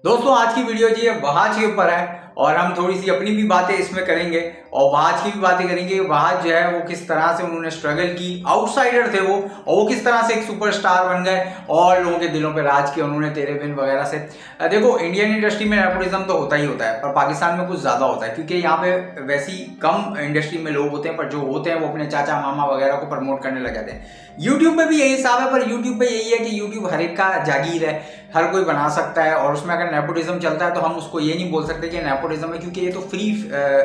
दोस्तों आज की वीडियो जी वहाज के ऊपर है और हम थोड़ी सी अपनी भी बातें इसमें करेंगे और वहाज की भी बातें करेंगे। वहाज जो है वो किस तरह से उन्होंने स्ट्रगल की, आउटसाइडर थे वो, और वो किस तरह से एक सुपरस्टार बन गए और लोगों के दिलों पे राज किया उन्होंने तेरे बिन वगैरह से। देखो इंडियन इंडस्ट्री में नेपोटिज्म तो होता ही होता है, पर पाकिस्तान में कुछ ज़्यादा होता है क्योंकि यहाँ पे वैसी कम इंडस्ट्री में लोग होते हैं, पर जो होते हैं वो अपने चाचा मामा वगैरह को प्रमोट करने लग जाते हैं। यूट्यूब में भी यही हिसाब है, पर यूट्यूब पे यही है कि यूट्यूब हर एक का जागीर है, हर कोई बना सकता है और उसमें अगर नेपोटिज्म चलता है तो हम उसको ये नहीं बोल सकते कि नेपोटिज्म है, क्योंकि ये तो फ्री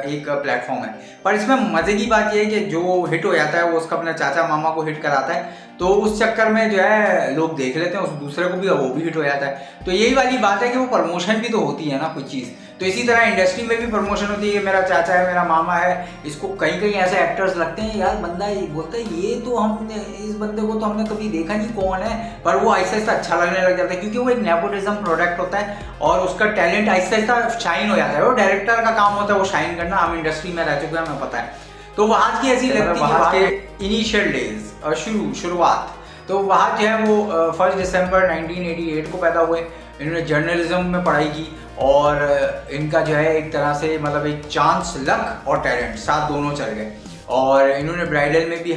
एक प्लेटफॉर्म है। पर इसमें मजे की बात ये है कि जो हिट हो जाता है वो उसका अपने चाचा मामा को हिट कराता है, तो उस चक्कर में जो है लोग देख लेते हैं, उस दूसरे को भी वो भी हिट हो जाता है। तो यही वाली बात है कि वो प्रमोशन भी तो होती है ना कुछ चीज़। तो इसी तरह इंडस्ट्री में भी प्रमोशन होती है कि मेरा चाचा है, मेरा मामा है। इसको कहीं कहीं ऐसे एक्टर्स लगते हैं यार, बंदा ये बोलता है ये तो हमने इस बंदे को तो हमने कभी देखा नहीं कौन है, पर वो आहिस्ता आहिस्ता अच्छा लगने लग जाता है क्योंकि वो एक नेपोटिज्म प्रोडक्ट होता है और उसका टैलेंट आहिस्ता आहिस्ता शाइन हो जाता है। वो डायरेक्टर का काम होता है वो शाइन करना। हम इंडस्ट्री में रह चुके हैं, हमें पता है। तो वहाज की ऐसी लगती है के इनिशियल डेज और शुरुआत। तो वहाज जो है वो 1 दिसंबर 1988 को पैदा हुए। इन्होंने जर्नलिज्म में पढ़ाई की और इनका जो है एक तरह से मतलब एक चांस, लक और टैलेंट साथ दोनों चल गए। और इन्होंने ब्राइडल में भी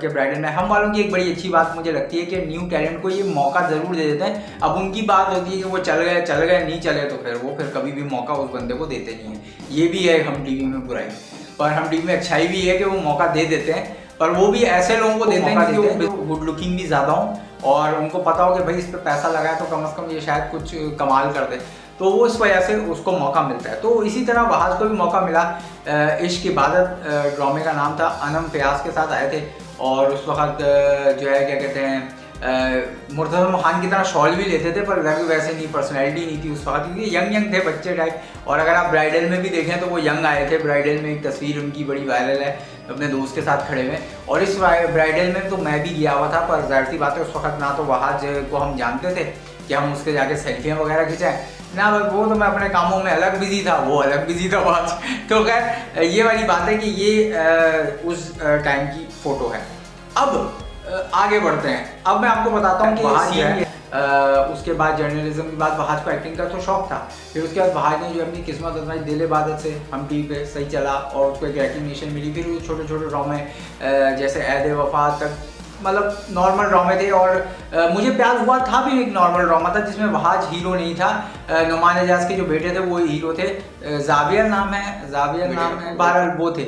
ब्राइडल में हम वालों की एक बड़ी अच्छी बात मुझे लगती है कि न्यू टैलेंट को ये मौका ज़रूर दे देते हैं। अब उनकी बात होती है कि वो चल गए नहीं चले तो फिर कभी भी मौका उस बंदे को देते नहीं है। ये भी है हम टीवी में बुराई, पर हम टीवी में अच्छाई भी है कि वो मौका दे देते हैं, पर वो भी ऐसे लोगों को देते हैं कि वो गुड लुकिंग भी ज़्यादा हो और उनको पता हो कि भाई इस पर पैसा लगाए तो कम से कम ये शायद कुछ कमाल कर दे, तो वो इस वजह से उसको मौका मिलता है। तो इसी तरह वहाज को भी मौका मिला। इश्क इबादत ड्रामे का नाम था, अनम फयाज के साथ आए थे और उस वक्त जो है क्या कहते हैं मुर्तज़ा खान की तरह शॉल भी लेते थे, पर वैसे नहीं, पर्सनैलिटी नहीं थी उस वक्त क्योंकि यंग थे बच्चे टाइप। और अगर आप ब्राइडल में भी देखें तो वो यंग आए थे। ब्राइडल में एक तस्वीर उनकी बड़ी वायरल है अपने दोस्त के साथ खड़े हुए, और इस ब्राइडल में तो मैं भी गया हुआ था, पर जाहिर सी बात है उस वक्त ना तो वहाज को हम जानते थे कि हम उसके जाके सेल्फियाँ वगैरह खिंचाएं ना, वो तो मैं अपने कामों में अलग बिजी था, वो अलग बिजी था वहाज। तो खैर ये वाली बात है कि ये उस टाइम की फ़ोटो है। अब आगे बढ़ते हैं। अब मैं आपको बताता हूँ कि वहाज है उसके बाद जर्नलिज्म के बाद वहाज को एक्टिंग का तो शौक था। फिर उसके बाद वहाज ने जो अपनी किस्मत आजमाई, दिल इबादत से हम टीवी पे सही चला और उसको एक रिकग्निशन मिली। फिर वो छोटे छोटे ड्रामे जैसे ऐद वफा तक, मतलब नॉर्मल ड्रामे थे। और मुझे प्यार हुआ था भी एक नॉर्मल ड्रामा था जिसमें वहाज हीरो नहीं था, नुमान एजाज के जो बेटे थे वो हीरो थे, जावियर नाम है, बहरहाल वो थे,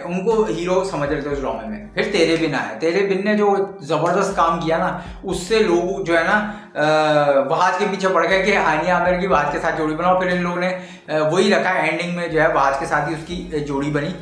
उनको हीरो समझ रहे थे उस ड्रामे में। फिर तेरे बिन आया, तेरे बिन ने जो ज़बरदस्त काम किया ना, उससे लोग जो है ना वहाज के पीछे पड़ गए कि हानिया आमिर की वहाज के साथ जोड़ी बनाओ। फिर इन लोगों ने वही रखा, एंडिंग में जो है वहाज के साथ ही उसकी जोड़ी बनी,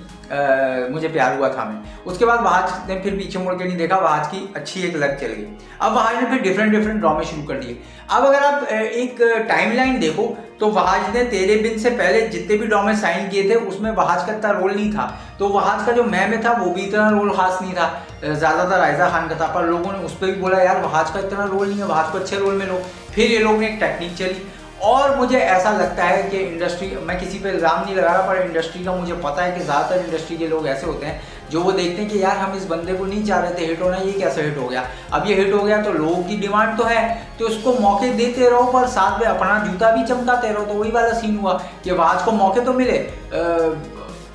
मुझे प्यार हुआ था मैं। उसके बाद वहाज ने फिर पीछे मुड़ के नहीं देखा, वहाज की अच्छी एक लग चल गई। अब वहाज ने फिर डिफरेंट ड्रामे शुरू कर दिए। अब अगर आप एक टाइमलाइन देखो तो वहाज ने तेरे बिन से पहले जितने भी ड्रामे साइन किए थे उसमें वहाज का इतना रोल नहीं था। तो वहाज का जो मैं में था वो भी इतना रोल खास नहीं था, ज़्यादातर आयजा खान का था, पर लोगों ने उस पर भी बोला यार वहाज का इतना रोल नहीं है, वहाज को अच्छे रोल में लो। फिर ये लोग ने एक टेक्निक चली और मुझे ऐसा लगता है कि इंडस्ट्री, मैं किसी पे इल्ज़ाम नहीं लगा रहा, पर इंडस्ट्री का मुझे पता है कि ज़्यादातर इंडस्ट्री के लोग ऐसे होते हैं जो वो देखते हैं कि यार हम इस बंदे को नहीं चाह रहे थे हिट होना, ये कैसे हिट हो गया, अब ये हिट हो गया तो लोगों की डिमांड तो है, तो उसको मौके देते रहो पर साथ में अपना जूता भी चमकाते रहो। तो वही वाला सीन हुआ कि वहाज को मौके तो मिले,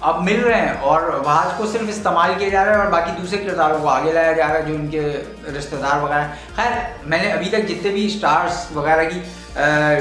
अब मिल रहे हैं और वहाज को सिर्फ इस्तेमाल किया जा रहा है और बाकी दूसरे किरदारों को आगे लाया जा रहा है जो उनके रिश्तेदार वगैरह। खैर मैंने अभी तक जितने भी स्टार्स वगैरह की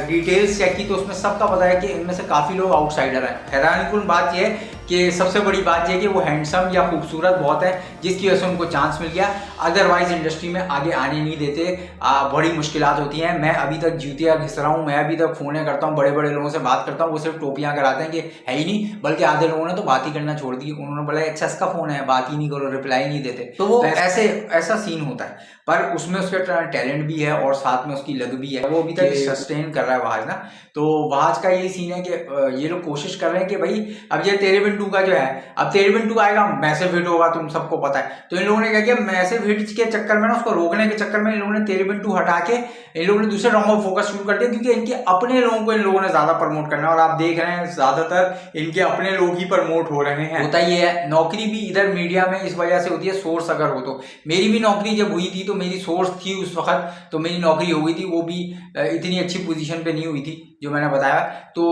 डिटेल्स चेक की तो उसमें सबका पता है कि इनमें से काफ़ी लोग आउटसाइडर हैं। हैरानीकुन बात यह है कि सबसे बड़ी बात यह है कि वो हैंडसम या खूबसूरत बहुत है जिसकी वजह से उनको चांस मिल गया, अदरवाइज इंडस्ट्री में आगे आने नहीं देते। बड़ी मुश्किलात होती हैं। मैं अभी तक जूतियाँ घिस रहा हूँ, मैं अभी तक फ़ोनें करता हूँ, बड़े बड़े लोगों से बात करता हूँ, वो सिर्फ टोपियाँ कराते हैं कि है ही नहीं, बल्कि आधे लोगों ने तो बात ही करना छोड़ दी। उन्होंने बोला अच्छा इसका फ़ोन है, बात ही नहीं करो, रिप्लाई नहीं देते। तो वो ऐसा सीन होता है, पर उसमें उसका टैलेंट भी है और साथ में उसकी लग भी है, वो अभी तक सस्टेन कर रहा है वहाज ना। तो वहाज का यही सीन है कि ये लोग कोशिश कर रहे हैं कि भाई अब ये तेरे बिन बिन 2 का जो है, अब तेरे बिन 2 आएगा, मैसिव हिट होगा, तुम सबको पता है। तो इन लोगों ने क्या किया, मैसिव हिट के चक्कर में ना, उसको रोकने के चक्कर में इन लोगों ने तेरे बिन 2 हटा के इन लोगों ने दूसरे रॉन्ग में फोकस शुरू कर दिया, क्योंकि इनके अपने लोगों को इन लोगों ने ज्यादा प्रमोट करना है। और आप देख रहे हैं ज्यादातर इनके अपने लोग ही प्रमोट हो रहे हैं। होता ये है, नौकरी भी इधर मीडिया में इस वजह से होती है, सोर्स अगर हो तो। मेरी भी नौकरी जब हुई थी तो मेरी सोर्स थी उस वक्त, तो मेरी नौकरी हो गई थी, वो भी इतनी अच्छी पोजीशन पे नहीं हुई थी जो मैंने बताया। तो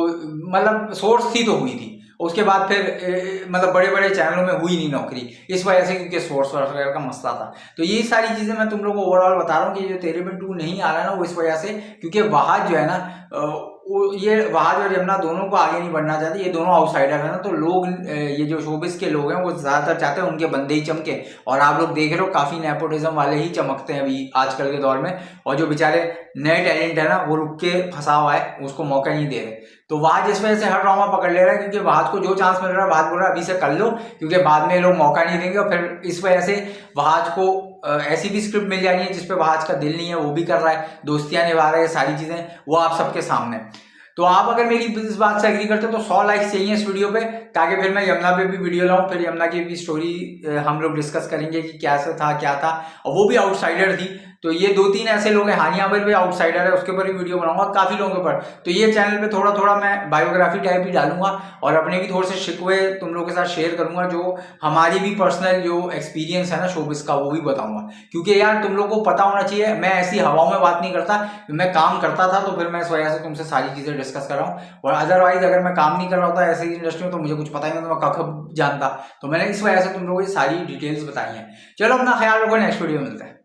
मतलब सोर्स थी तो हुई थी, उसके बाद फिर मतलब बड़े बड़े चैनलों में हुई नहीं नौकरी, इस वजह से, क्योंकि सोर्स वगैरह का मसला था। तो ये सारी चीजें मैं तुम लोगों को ओवरऑल बता रहा हूँ कि जो तेरे बिन 2 नहीं आ रहा ना, वो इस वजह से, क्योंकि वहाज जो है ना, ये वहाज और यमुना दोनों को आगे नहीं बढ़ना चाहते, ये दोनों आउटसाइडर है ना। तो लोग ये जो शोबिस के लोग हैं वो ज्यादातर चाहते हैं उनके बंदे ही चमके, और आप लोग देख रहे हो काफी नेपोटिज्म वाले ही चमकते हैं अभी आजकल के दौर में, और जो बेचारे नए टैलेंट है ना, वो रुक के फंसा हुआ है, उसको मौका नहीं दे रहे। तो वहाज इस वजह से हर ड्रामा पकड़ ले रहा है, क्योंकि वहाज को जो चांस मिल रहा है, वहाज बोल रहा है अभी से कर लो, क्योंकि बाद में लोग मौका नहीं देंगे। और फिर इस वजह से वहाज को ऐसी भी स्क्रिप्ट मिल जानी है जिसपे वहाज का दिल नहीं है, वो भी कर रहा है, दोस्तियां निभा रहा है, सारी चीजें वो आप सबके सामने। तो आप अगर मेरी इस बात से एग्री करते हो तो 100 लाइक्स चाहिए इस वीडियो पे, ताकि फिर मैं यमुना पे भी वीडियो लाऊं, फिर यमुना की भी स्टोरी हम लोग डिस्कस करेंगे कि कैसे था, क्या था, और वो भी आउटसाइडर थी। तो ये 2-3 ऐसे लोग हैं, हानिया पर भी आउटसाइडर है, उसके ऊपर भी वीडियो बनाऊंगा, काफी लोगों पर। तो ये चैनल पे थोड़ा थोड़ा मैं बायोग्राफी टाइप भी डालूंगा, और अपने भी थोड़े से शिकवे तुम लोगों के साथ शेयर करूंगा, जो हमारी भी पर्सनल जो एक्सपीरियंस है ना शोबिस का, वो भी बताऊंगा। क्योंकि यार तुम लोग को पता होना चाहिए, मैं ऐसी हवाओं में बात नहीं करता, मैं काम करता था, तो फिर मैं इस वजह से तुमसे सारी चीजें डिस्कस कर रहा हूँ। और अदरवाइज अगर मैं काम नहीं कर रहा होता ऐसी इंडस्ट्री में, तो मुझे कुछ पता ही नहीं, तो मैं कब जानता। तो मैंने इस वजह से तुम लोगों को सारी डिटेल्स बताई हैं। चलो अपना ख्याल रखो, नेक्स्ट वीडियो मिलता है।